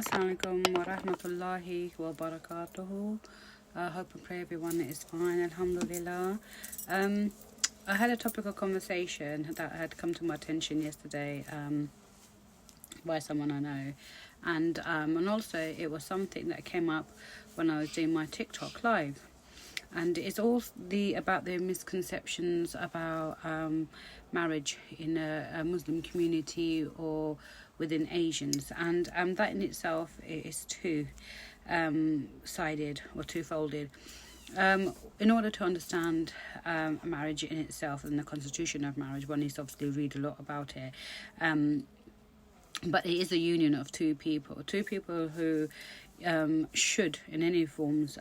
Assalamualaikum wa rahmatullahi wa barakatuhu. Hope and pray everyone is fine. Alhamdulillah. I had a topical conversation that had come to my attention yesterday by someone I know, and also it was something that came up when I was doing my TikTok live. And it's all about the misconceptions about marriage in a Muslim community or within Asians, and that in itself is two-sided or twofolded. In order to understand marriage in itself and the constitution of marriage, one needs to obviously read a lot about it. But it is a union of two people who should, in any forms,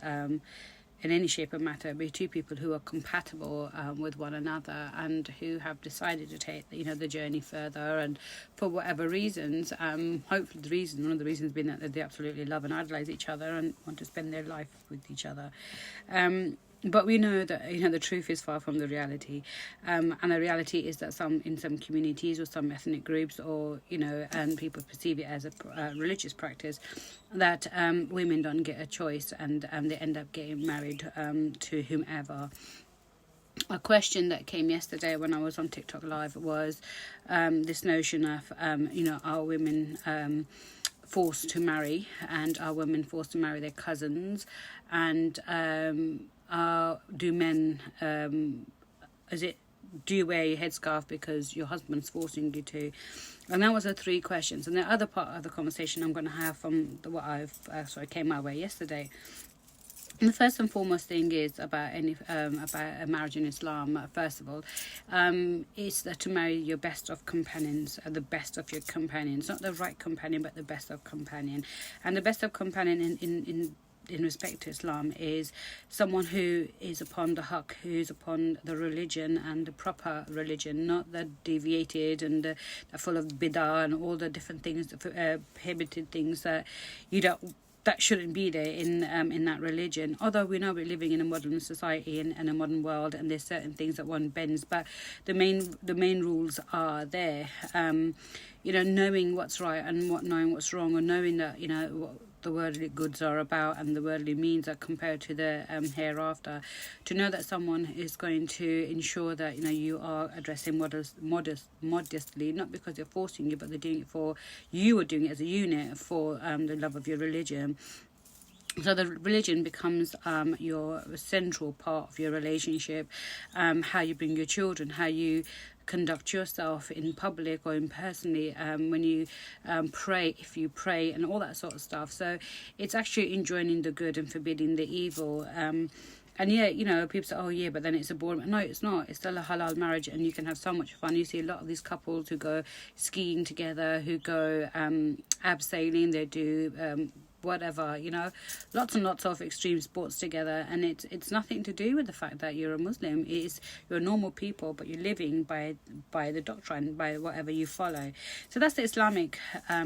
in any shape or matter, be two people who are compatible with one another and who have decided to take the journey further, and for whatever reasons, hopefully one of the reasons being that they absolutely love and idolize each other and want to spend their life with each other. But we know that the truth is far from the reality, and the reality is that in some communities or some ethnic groups, or and people perceive it as a religious practice, that women don't get a choice, and they end up getting married to whomever. A question that came yesterday when I was on TikTok live was this notion of are women forced to marry, and are women forced to marry their cousins, and do men do you wear your headscarf because your husband's forcing you to? And that was the three questions. And the other part of the conversation I'm going to have from what came my way yesterday. And the first and foremost thing is about a marriage in Islam. First of all, is that to marry your best of companions, the best of your companions, not the right companion, but the best of companion. And the best of companion in respect to Islam is someone who is upon the haqq, who's upon the religion, and the proper religion, not the deviated and the full of bid'ah and all the different things, prohibited things that that shouldn't be there in that religion. Although we know we're living in a modern society and a modern world, and there's certain things that one bends, but the main rules are there. Knowing what's right and knowing what's wrong, or knowing that what the worldly goods are about and the worldly means are compared to the hereafter. To know that someone is going to ensure that you are addressing modestly, not because they're forcing you, but they're doing it for you, or doing it as a unit for the love of your religion. So the religion becomes your central part of your relationship, how you bring your children, how you conduct yourself in public or in personally, when you pray, if you pray, and all that sort of stuff. So it's actually enjoining the good and forbidding the evil. And people say, oh yeah, but then it's a boring. No, it's not. It's still a halal marriage, and you can have so much fun. You see a lot of these couples who go skiing together, who go abseiling, they do whatever, lots and lots of extreme sports together, and it's nothing to do with the fact that you're a Muslim. You're normal people, but you're living by the doctrine, by whatever you follow. So that's the Islamic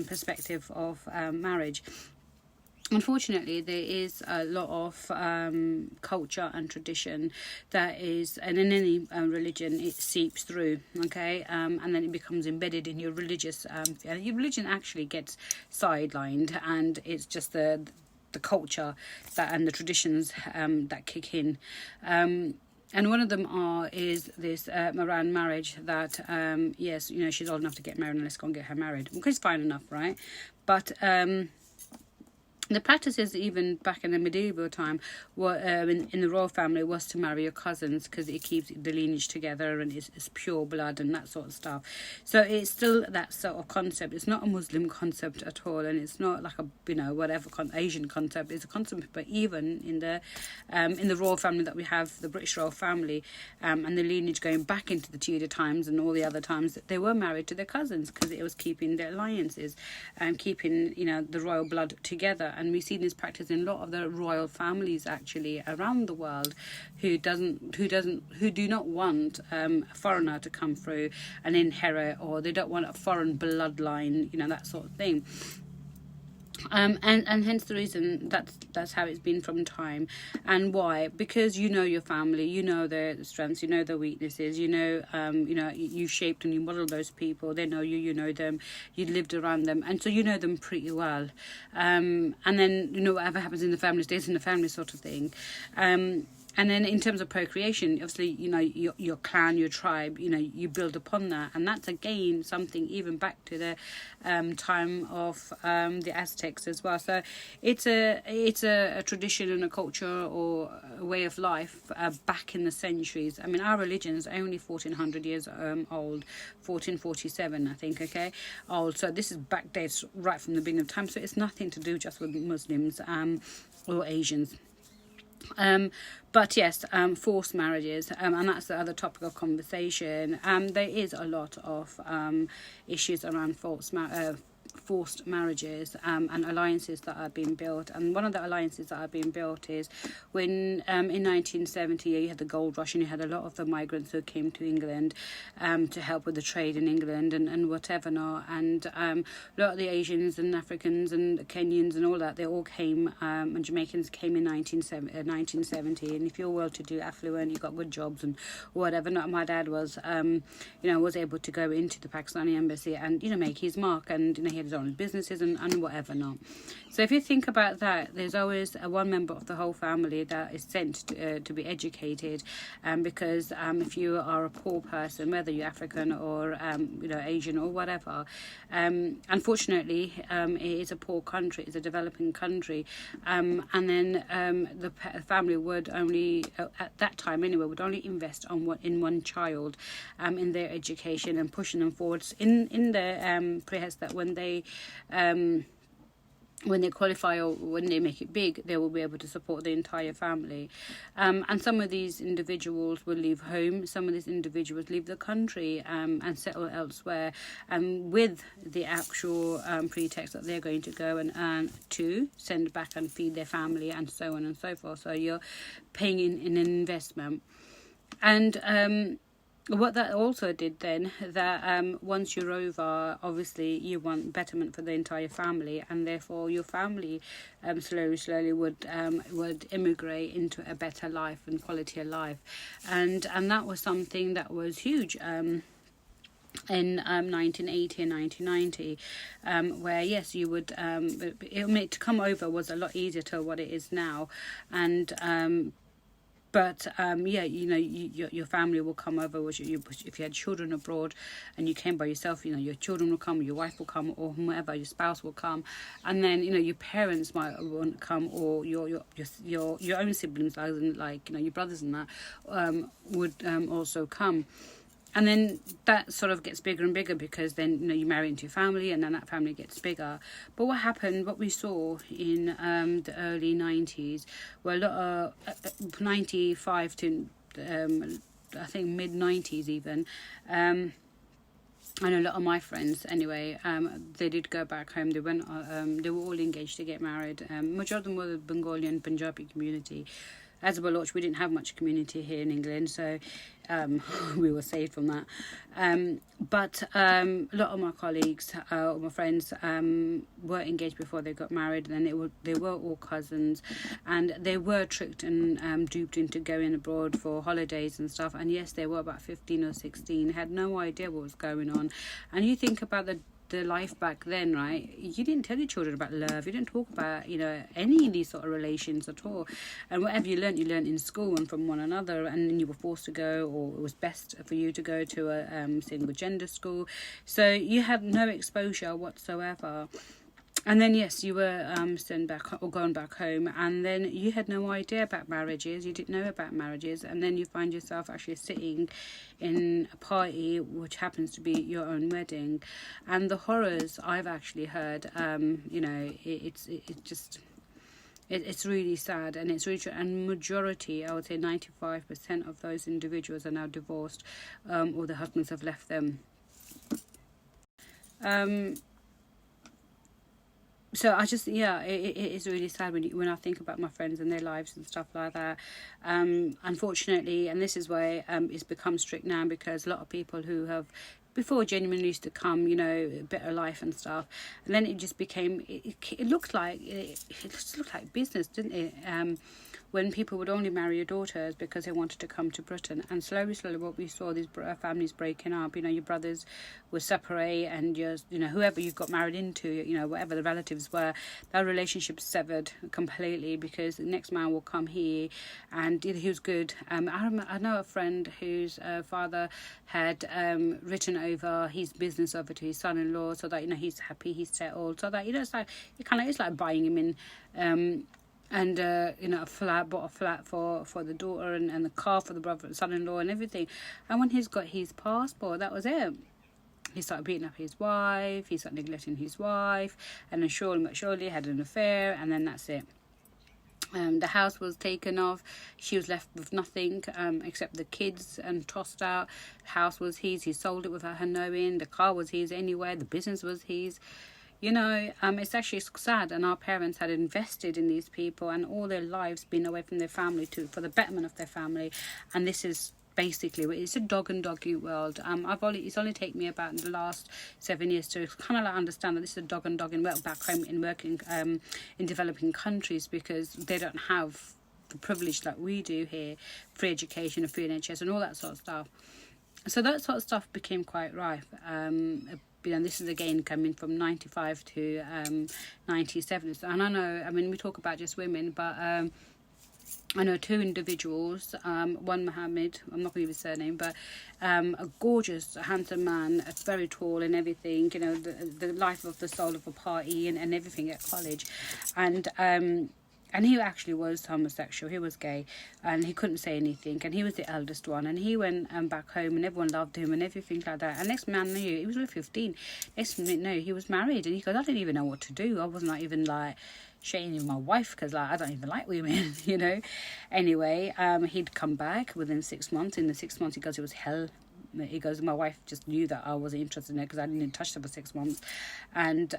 perspective of marriage. Unfortunately, there is a lot of culture and tradition that is, and in any religion, it seeps through, okay, and then it becomes embedded in your religious. Your religion actually gets sidelined, and it's just the culture and the traditions that kick in. And one of them is this Moran marriage that, yes, she's old enough to get married, and let's go and get her married. Because it's fine enough, right? But the practices, even back in the medieval time, were in the royal family, was to marry your cousins, because it keeps the lineage together, and it's pure blood and that sort of stuff. So it's still that sort of concept. It's not a Muslim concept at all, and it's not like a whatever Asian concept. It's a concept, but even in the royal family that we have, the British royal family, and the lineage going back into the Tudor times and all the other times, that they were married to their cousins, because it was keeping their alliances and keeping the royal blood together. And we see this practice in a lot of the royal families actually around the world, who do not want a foreigner to come through and inherit, or they don't want a foreign bloodline, that sort of thing. And hence the reason that's how it's been from time. And why? Because you know your family, you know their strengths, you know their weaknesses, you shaped and you model those people. They know you, you know them, you lived around them, and so you know them pretty well. And then whatever happens in the family stays in the family, sort of thing. And then in terms of procreation, obviously, your clan, your tribe, you build upon that. And that's, again, something even back to the time of the Aztecs as well. So it's a tradition and a culture or a way of life back in the centuries. I mean, our religion is only 1,400 years old, 1447, I think, okay, old. So this is backdates right from the beginning of time. So it's nothing to do just with Muslims or Asians. But yes, forced marriages, and that's the other topic of conversation. There is a lot of issues around forced marriages and alliances that are being built. And one of the alliances that are being built is when in 1970 you had the gold rush and you had a lot of the migrants who came to England to help with the trade in England and whatever not. And a lot of the Asians and Africans and Kenyans and all that, they all came, and Jamaicans came in 1970. And if you're well-to-do, affluent, you got good jobs and whatever not, my dad was, was able to go into the Pakistani embassy and, make his mark, and, he had his own businesses and whatever not. So if you think about that, there's always one member of the whole family that is sent to be educated, because if you are a poor person, whether you're African or Asian or whatever, unfortunately it is a poor country, it's a developing country, and then the family would only at that time anyway would only invest in one child in their education and pushing them forwards in the prayers that when they qualify or when they make it big, they will be able to support the entire family. And some of these individuals will leave home, some of these individuals leave the country and settle elsewhere, with the actual pretext that they're going to go and earn to send back and feed their family and so on and so forth. So you're paying in an investment. And what that also did then, that once you're over, obviously you want betterment for the entire family, and therefore your family slowly would immigrate into a better life and quality of life, and that was something that was huge in 1980 and 1990, where yes, you would to come over was a lot easier to what it is now, and but your family will come over. If you had children abroad and you came by yourself, your children will come, or your wife will come, or whomever, your spouse will come, and then your parents might want to come, or your own siblings, like your brothers and that would also come. And then that sort of gets bigger and bigger, because then you marry into your family, and then that family gets bigger. But what we saw in the early 90s, well, 95 to I think mid 90s even. I know a lot of my friends anyway, they did go back home. They went, they were all engaged to get married. Majority of them were the Bengali and Punjabi community. As a Baloch, we didn't have much community here in England, so we were saved from that. But a lot of my colleagues or my friends were engaged before they got married, and then they were all cousins, and they were tricked and duped into going abroad for holidays and stuff. And yes, they were about 15 or 16, had no idea what was going on. And you think about the life back then, right? You didn't tell your children about love. You didn't talk about any of these sort of relations at all. And whatever you learnt in school and from one another, and then you were forced to go, or it was best for you to go to a single gender school. So you had no exposure whatsoever. And then yes, you were sent back or gone back home, and then you had no idea about marriages. You didn't know about marriages, and then you find yourself actually sitting in a party which happens to be your own wedding, and the horrors I've actually heard. It's really sad, and it's really true. And majority, I would say 95% of those individuals are now divorced, or the husbands have left them. So I just, it is really sad when I think about my friends and their lives and stuff like that. Unfortunately, and this is why it's become strict now, because a lot of people who have before genuinely used to come, you know, better life and stuff. And then it just became, it looked like, it just looked like business, didn't it? When people would only marry your daughters because they wanted to come to Britain. And slowly, what we saw, these families breaking up. You know, your brothers would separate, and you know, whoever you got married into, you know, whatever the relatives were, that relationship severed completely, because the next man will come here, and he was good. I know a friend whose father had written over his business over to his son-in-law, so that, you know, he's happy, he's settled, so that, you know, it's like, it kind of is like buying him in. And you know, bought a flat for the daughter, and the car for the brother, son-in-law, and everything. And when he's got his passport, that was it. He started beating up his wife, he started neglecting his wife, and then surely had an affair, and then that's it. The house was taken off. She was left with nothing except the kids, and tossed out. The house was his. He sold it without her knowing. The car was his anyway. The business was his. You know, it's actually sad, and our parents had invested in these people and all their lives been away from their family for the betterment of their family, and this is basically it's a dog and doggy world. It's only taken me about the last 7 years to kind of like understand that this is a dog and doggy world back home in working in developing countries, because they don't have the privilege that we do here, free education and free NHS and all that sort of stuff. So that sort of stuff became quite rife. You know, this is again coming from 95 to 97. And I know, I mean, we talk about just women, but I know two individuals, one Mohammed, I'm not going to give his surname, but a gorgeous, handsome man, very tall and everything, you know, the life of the soul of a party and everything at college. And he actually was homosexual, he was gay, and he couldn't say anything, and he was the eldest one, and he went back home, and everyone loved him and everything like that. And next man knew, he was only 15, next minute no, he was married, and he goes, I didn't even know what to do. I was not even like shaming my wife, because like I don't even like women, you know. Anyway, he'd come back within 6 months. In the 6 months, he goes, it was hell. He goes, my wife just knew that I wasn't interested in it because I didn't even touch her for 6 months, and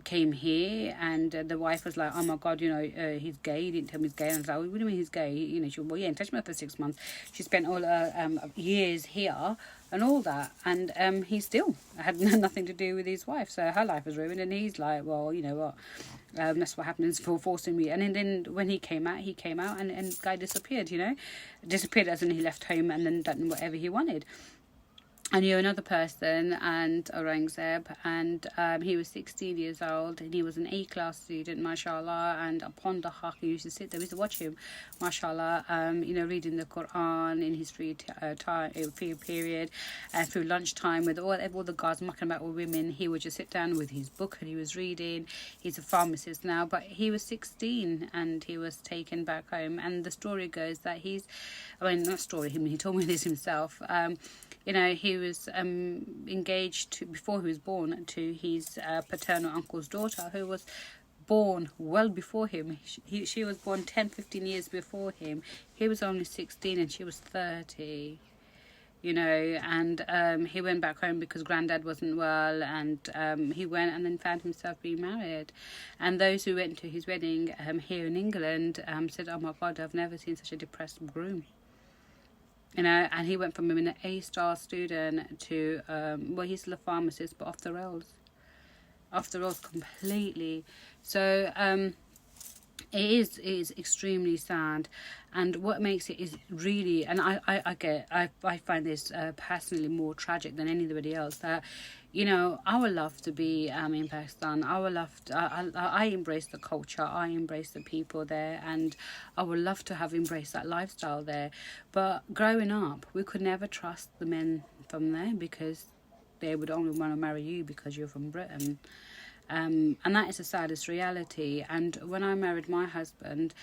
came here, and the wife was like, oh my god, you know, he's gay. He didn't tell me he's gay. And I was like, what do you mean he's gay? You know, she went, well, yeah, didn't touch me for 6 months. She spent all her years here and all that, and he still had nothing to do with his wife, so her life was ruined. And he's like, well, you know what, that's what happens for forcing me. And then when he came out, and guy disappeared, you know, disappeared as in he left home and then done whatever he wanted. I knew another person, and Aurangzeb, and he was 16 years old, and he was an A-class student, mashallah, and upon the haq, he used to sit there, we used to watch him, mashallah, you know, reading the Quran in his free period, and through lunchtime with all the guys mucking about with women, he would just sit down with his book and he was reading. He's a pharmacist now, but he was 16 and he was taken back home. And the story goes that he told me this himself, you know, he was engaged before he was born to his paternal uncle's daughter, who was born well before him. She was born 10-15 years before him. He was only 16 and she was 30, you know. And he went back home because granddad wasn't well, and he went and then found himself being married. And those who went to his wedding here in England said, oh my god, I've never seen such a depressed groom. You know, and he went from being an A-star student to, well, he's still a pharmacist, but off the rails completely. So it is extremely sad, and what makes it is really, and I find this personally more tragic than anybody else, that, you know, I would love to be in Pakistan. I embrace the culture, I embrace the people there, and I would love to have embraced that lifestyle there. But growing up, we could never trust the men from there, because they would only want to marry you because you're from Britain. And that is the saddest reality. And when I married my husband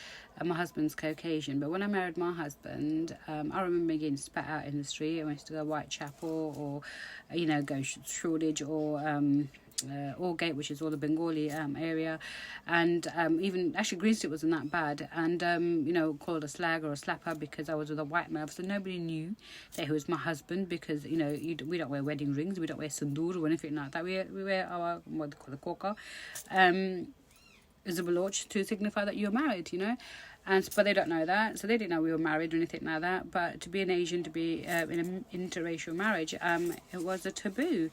my husband's Caucasian, but when I married my husband, I remember getting spat out in the street. I went to go Whitechapel, or, you know, go Shoreditch, or Aldgate, which is all the Bengali area, and even actually Green Street wasn't that bad, and you know, called a slag or a slapper because I was with a white man, so nobody knew that he was my husband, because, you know, we don't wear wedding rings, we don't wear sindoor or anything like that. We wear our what they call the coca, is a baloch to signify that you're married, you know. And but they don't know that, so they didn't know we were married or anything like that. But to be an Asian, to be in an interracial marriage, it was a taboo.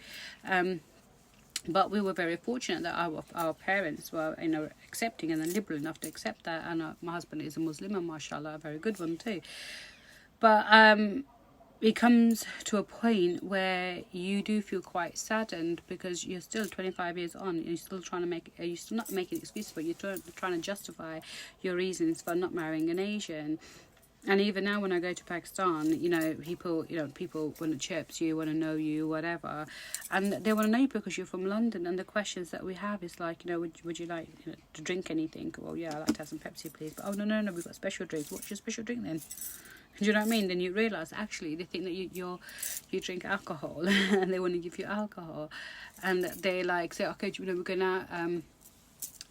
But we were very fortunate that our parents were, you know, accepting and liberal enough to accept that. And my husband is a Muslim, and mashallah, a very good one too. But it comes to a point where you do feel quite saddened, because you're still 25 years on, you're still you're still not making excuses, but you're trying to justify your reasons for not marrying an Asian. And even now, when I go to Pakistan, you know, people want to chirp you, want to know you, whatever, and they want to know you because you're from London. And the questions that we have is like, you know, would you like, you know, to drink anything? Well, yeah, I'd like to have some Pepsi, please. But oh no, we've got special drinks. What's your special drink then? Do you know what I mean? Then you realise actually they think that you drink alcohol and they want to give you alcohol, and they like say, okay, you know, we're gonna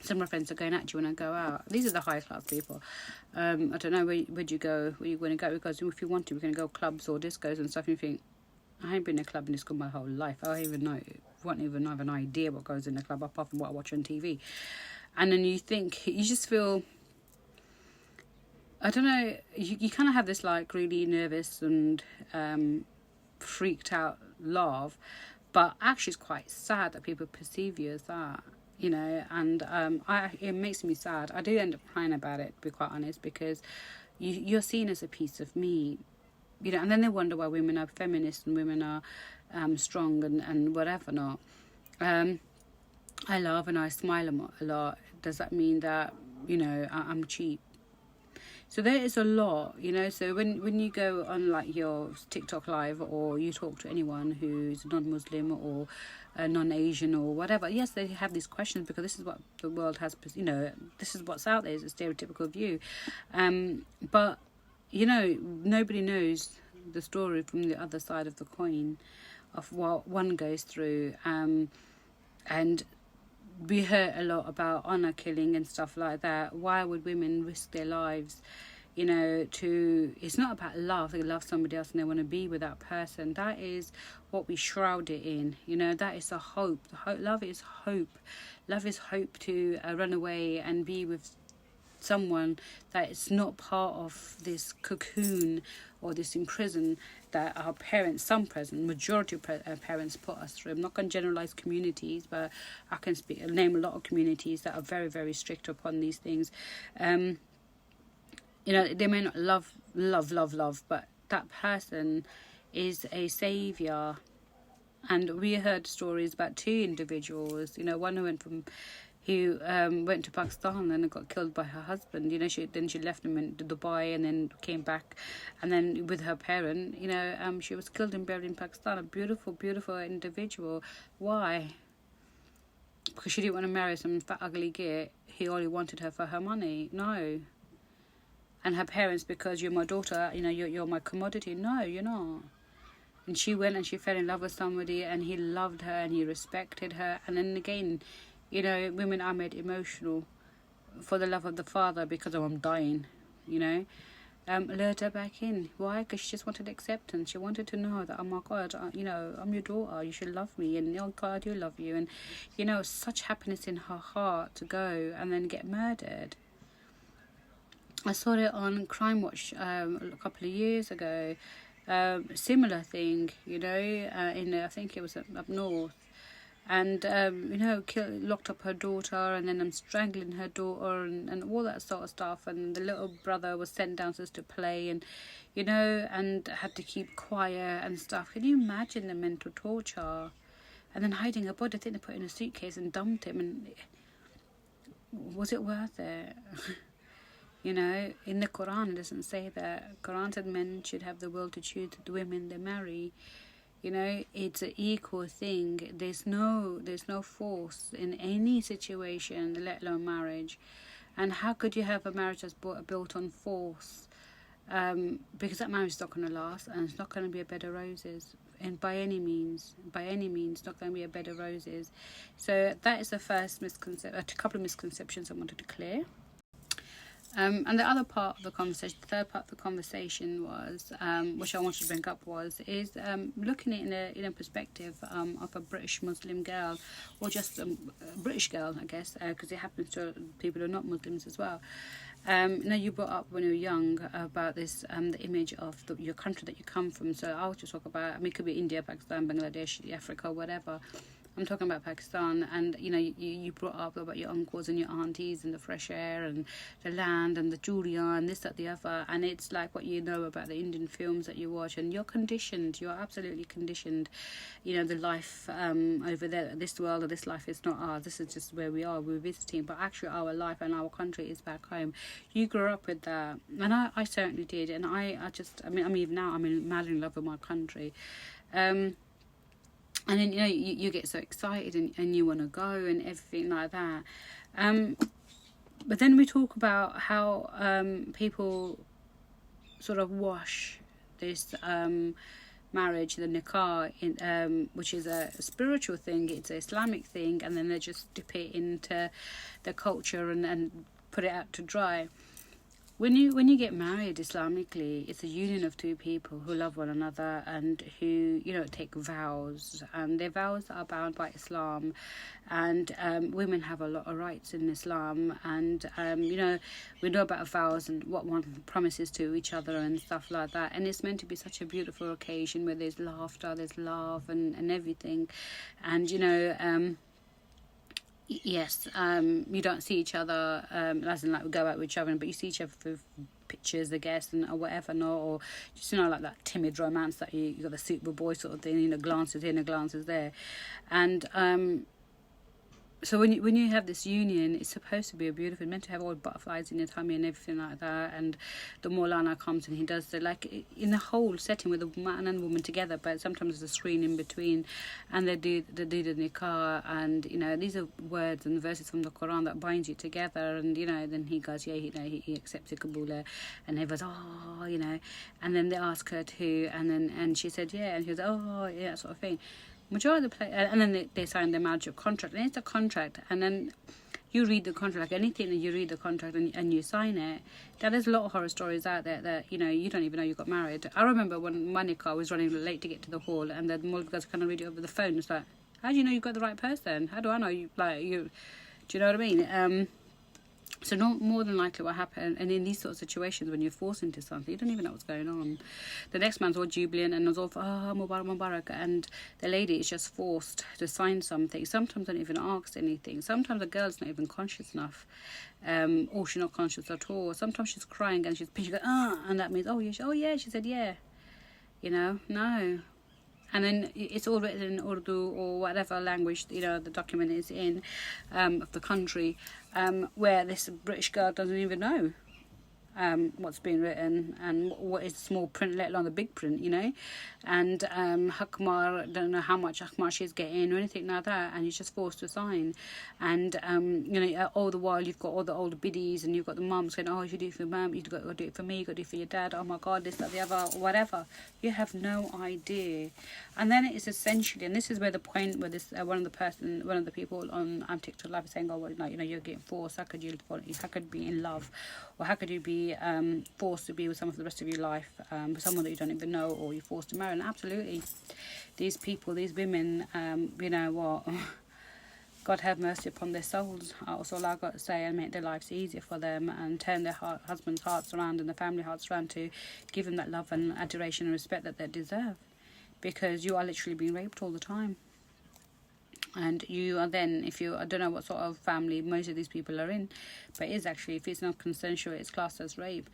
some of my friends are going out, do you want to go out? These are the high class people. I don't know, where'd you go, where you want to go, because if you want to, we're going to go clubs or discos and stuff. And you think, I ain't been in a club and disco my whole life. I won't even have an idea what goes in the club apart from what I watch on TV. And then you think, you just feel, I don't know, you kind of have this like really nervous and freaked out laugh, but actually it's quite sad that people perceive you as that. You know, and it makes me sad. I do end up crying about it, to be quite honest, because you're seen as a piece of me, you know. And then they wonder why women are feminist and women are strong and whatever not. I laugh and I smile a lot. Does that mean that, you know, I'm cheap? So there is a lot, you know. So when you go on like your TikTok live, or you talk to anyone who's non-Muslim or non-Asian or whatever, yes, they have these questions, because this is what the world has, you know, this is what's out there, is a stereotypical view. But, you know, nobody knows the story from the other side of the coin of what one goes through. And we heard a lot about honor killing and stuff like that. Why would women risk their lives, you know, it's not about love. They love somebody else and they want to be with that person. That is what we shroud it in, you know. That is the hope. Love is hope. Love is hope to run away and be with someone that is not part of this cocoon or this imprison that our parents, majority of parents put us through. I'm not going to generalize communities, but I can name a lot of communities that are very, very strict upon these things. You know, they may not love, but that person is a saviour. And we heard stories about two individuals, you know, one who went to Pakistan and got killed by her husband. You know, she left him in Dubai and then came back, and then with her parent, you know, she was killed and buried in Pakistan. A beautiful, beautiful individual. Why? Because she didn't want to marry some fat, ugly git. He only wanted her for her money. No. And her parents, because you're my daughter, you know, you're my commodity. No, you're not. And she went and she fell in love with somebody, and he loved her and he respected her. And then again, you know, women are made emotional for the love of the father, because I'm dying, you know. Lured her back in. Why? Because she just wanted acceptance. She wanted to know that, oh my God, you know, I'm your daughter. You should love me. And oh God, I do love you. And, you know, such happiness in her heart to go and then get murdered. I saw it on Crime Watch a couple of years ago. Similar thing, you know, I think it was up north. And, you know, locked up her daughter, and then strangling her daughter and all that sort of stuff. And the little brother was sent downstairs to play, and, you know, and had to keep quiet and stuff. Can you imagine the mental torture? And then hiding her body, I think they put it in a suitcase and dumped him. And was it worth it? You know, in the Quran it doesn't say that. Quran said men should have the will to choose the women they marry. You know, it's an equal thing. There's no force in any situation, let alone marriage. And how could you have a marriage that's built on force? Because that marriage is not going to last, and it's not going to be a bed of roses. And by any means, not going to be a bed of roses. So that is the first a couple of misconceptions I wanted to clear. And the other part of the conversation, the third part of the conversation was, which I wanted to bring up is looking at it in a perspective of a British Muslim girl, or just a British girl, I guess, because it happens to people who are not Muslims as well. Now you brought up when you were young about this, the image of your country that you come from. So I'll just talk about, I mean, it could be India, Pakistan, Bangladesh, Africa, whatever. I'm talking about Pakistan, and you brought up about your uncles and your aunties and the fresh air and the land and the churia and this, that, the other, and it's like what you know about the Indian films that you watch, and you're conditioned, you're absolutely conditioned. The life over there, this world or this life is not ours. This is just where we are. We're visiting, but actually our life and our country is back home. You grew up with that, and I certainly did, and I mean, even now I'm madly in love with my country. And then you get so excited and you want to go and everything like that, but then we talk about how people sort of wash this marriage, the nikah, which is a spiritual thing, it's an Islamic thing, and then they just dip it into the culture and put it out to dry. When you get married Islamically, it's a union of two people who love one another and who take vows, and their vows are bound by Islam, and women have a lot of rights in Islam, and we know about vows and what one promises to each other and stuff like that, and it's meant to be such a beautiful occasion where there's laughter, there's love and everything, and yes, you don't see each other as in like we go out with each other, but you see each other for pictures, I guess, and or whatever, or just like that timid romance that you got the super boy sort of thing, glances in and glances there, and so when you have this union, it's supposed to be a beautiful, meant to have all butterflies in your tummy and everything like that, and the Maulana comes and he does in the whole setting with the man and woman together, but sometimes there's a screen in between, and they do the nikah, and these are words and verses from the Quran that binds you together, and then he goes, yeah, he accepts the Kabula, and everyone's and then they ask her to, and she said yeah, and he goes, oh yeah, that sort of thing. Majority of the and then they sign their marriage contract, and it's a contract, and then you read the contract, like anything, and you read the contract and you sign it. Now, there's a lot of horror stories out there that you don't even know you got married. I remember when my nikah was running late to get to the hall, and the mullah guys kind of read it over the phone. It's like, how do you know you got the right person? How do I know you? Do you know what I mean? So not more than likely what happened, and in these sort of situations when you're forced into something, you don't even know what's going on. The next man's all jubilant and was all Mubarak Mubarak, and the lady is just forced to sign something. Sometimes they don't even ask anything. Sometimes the girl's not even conscious enough, or she's not conscious at all. Sometimes she's crying and she's pinching, and that means she said yeah, no. And then it's all written in Urdu or whatever language the document is in, of the country, where this British girl doesn't even know what's been written and what is small print, let alone the big print, and Hakmar, don't know how much Hakmar she's getting or anything like that, and you're just forced to sign, and all the while you've got all the older biddies and you've got the mums saying, oh, you do it for mum, you've got to do it for me, you've got to do it for your dad, oh my god, this, that, the other, whatever. You have no idea. And then it's essentially, and this is where the point where this one of the people on TikTok Live is saying, oh well, you're getting forced, how could you be in love, or how could you be forced to be with someone for the rest of your life, with someone that you don't even know, or you're forced to marry. And absolutely, these people, these women, God have mercy upon their souls. Also, all I've got to say, and make their lives easier for them, and turn their husbands' hearts around and their family hearts around to give them that love and adoration and respect that they deserve, because you are literally being raped all the time. And you are then, I don't know what sort of family most of these people are in, but it is actually, if it's not consensual, it's classed as rape,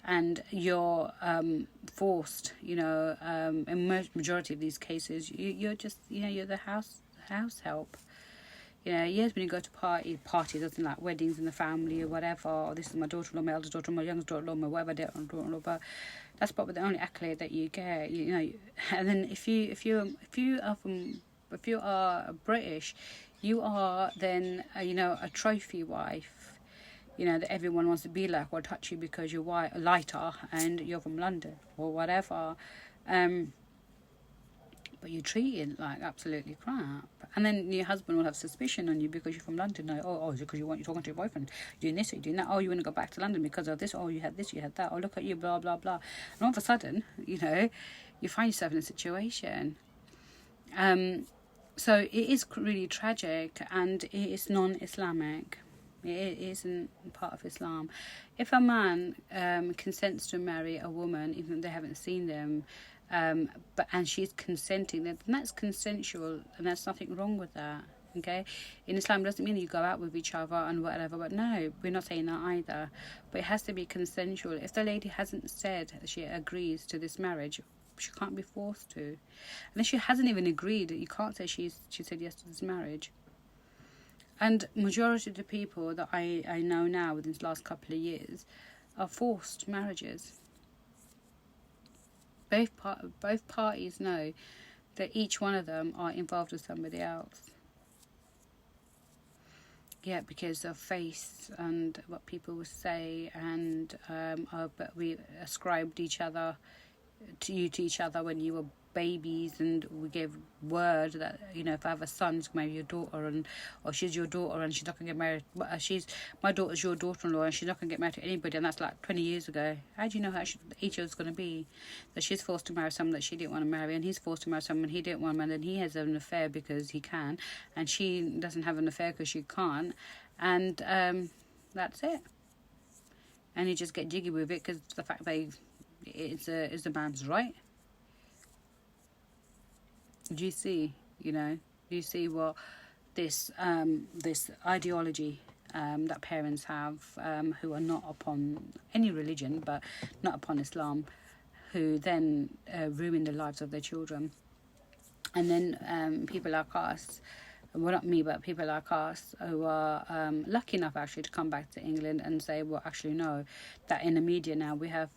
and you're forced, in majority of these cases, you're just, you're the house help. Yes, when you go to parties, as in like weddings in the family or whatever, or this is my daughter-in-law, my eldest daughter, my youngest daughter-in-law, my whatever daughter-in-law, but that's probably the only accolade that you get, And then if you are British, you are then a trophy wife, that everyone wants to be like or touch you because you're lighter and you're from London or whatever. but you're treated like absolutely crap. And then your husband will have suspicion on you because you're from London. Like, oh, is it because you're talking to your boyfriend? You're doing this, you're doing that. Oh, you want to go back to London because of this. Oh, you had this, you had that. Oh, look at you, blah, blah, blah. And all of a sudden, you find yourself in a situation. So it is really tragic, and it is non-Islamic. It isn't part of Islam. If a man consents to marry a woman, even though they haven't seen them, and she's consenting, then that's consensual, and there's nothing wrong with that. Okay, in Islam, it doesn't mean you go out with each other and whatever. But no, we're not saying that either. But it has to be consensual. If the lady hasn't said she agrees to this marriage, she can't be forced to. And if she hasn't even agreed, you can't say she said yes to this marriage. And majority of the people that I know now within the last couple of years are forced marriages. Both parties know that each one of them are involved with somebody else. Yeah, because of face and what people will say, and but we ascribed each other to each other when you were babies, and we gave word that if I have a son, he's going to marry your daughter, or she's your daughter and she's not going to get married. My daughter's your daughter-in-law and she's not going to get married to anybody, and that's like 20 years ago. How do you know how each other's going to be? That she's forced to marry someone that she didn't want to marry, and he's forced to marry someone he didn't want to marry, and he has an affair because he can, and she doesn't have an affair because she can't, and that's it. And you just get jiggy with it because the fact that it's a man's right. Do you see? Do you see what this ideology that parents have, who are not upon any religion, but not upon Islam, who then ruin the lives of their children, and then people like us. Well, not me, but people like us who are lucky enough actually to come back to England and say, well, actually, no, that in the media now we have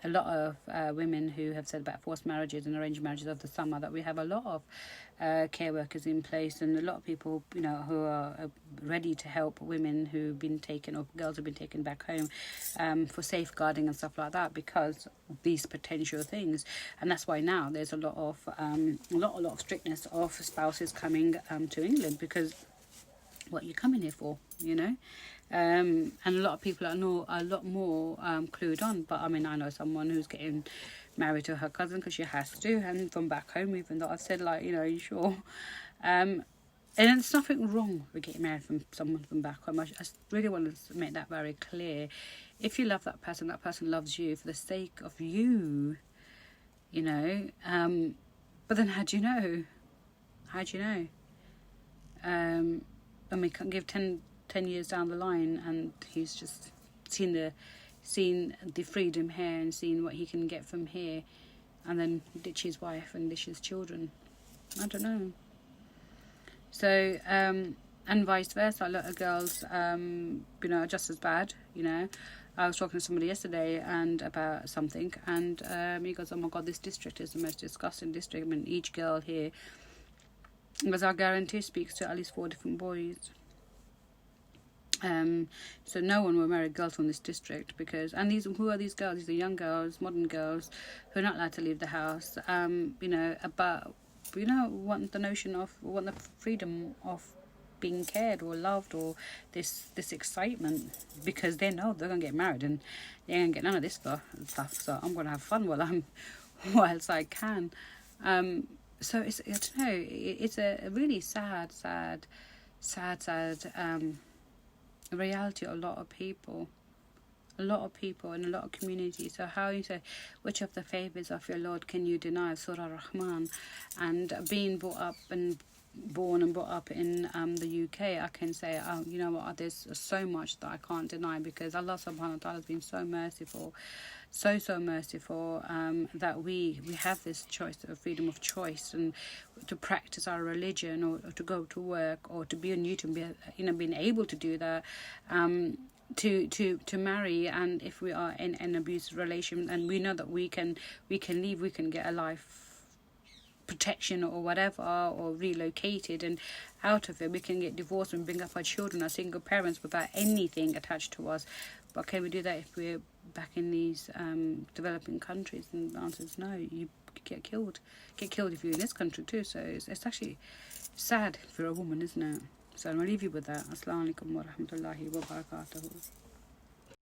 a lot of women who have said about forced marriages and arranged marriages of the summer, that we have a lot of care workers in place, and a lot of people, who are ready to help women who've been taken, or girls who've been taken back home for safeguarding and stuff like that, because of these potential things. And that's why now there's a lot of strictness of spouses coming to England, because what you're coming here for, and a lot of people are a lot more clued on. But I mean, I know someone who's getting married to her cousin because she has to, and from back home, even though I've said, like, are you sure? And there's nothing wrong with getting married from someone from back home. I just really want to make that very clear. If you love that person loves you for the sake of you, but then how do you know? I mean, can't give 10 years down the line, and he's just seen the freedom here and seen what he can get from here, and then ditch his wife and ditch his children. I don't know. So, and vice versa. A lot of girls, are just as bad. I was talking to somebody yesterday and about something, and he goes, "Oh my God, this district is the most disgusting district. I mean, each girl here, because I guarantee, speaks to at least 4 different boys." So no one will marry girls from this district, because, and who are these girls? These are young girls, modern girls, who are not allowed to leave the house. Want the freedom of being cared or loved, or this excitement, because they know they're gonna get married and they ain't gonna get none of this stuff. So I'm gonna have fun whilst I can. So it's, I don't know, it's a really sad reality of a lot of people in a lot of communities. So how you say, which of the favours of your Lord can you deny? Surah Rahman. And being born and brought up in the UK, I can say, you know what, there's so much that I can't deny, because Allah subhanahu wa ta'ala has been so merciful, so merciful, that we have this choice, of freedom of choice, and to practice our religion, or to go to work, or to be on YouTube, being able to do that, to marry, and if we are in an abusive relation, and we know that we can leave, we can get a life protection or whatever, or relocated and out of it. We can get divorced and bring up our children as single parents without anything attached to us. But can we do that if we're back in these developing countries? And the answer is no. You get killed if you're in this country too. So it's actually sad if you're a woman, isn't it? So I'm going to leave you with that. Assalamu alaikum wa rahmatullahi wa barakatuhu.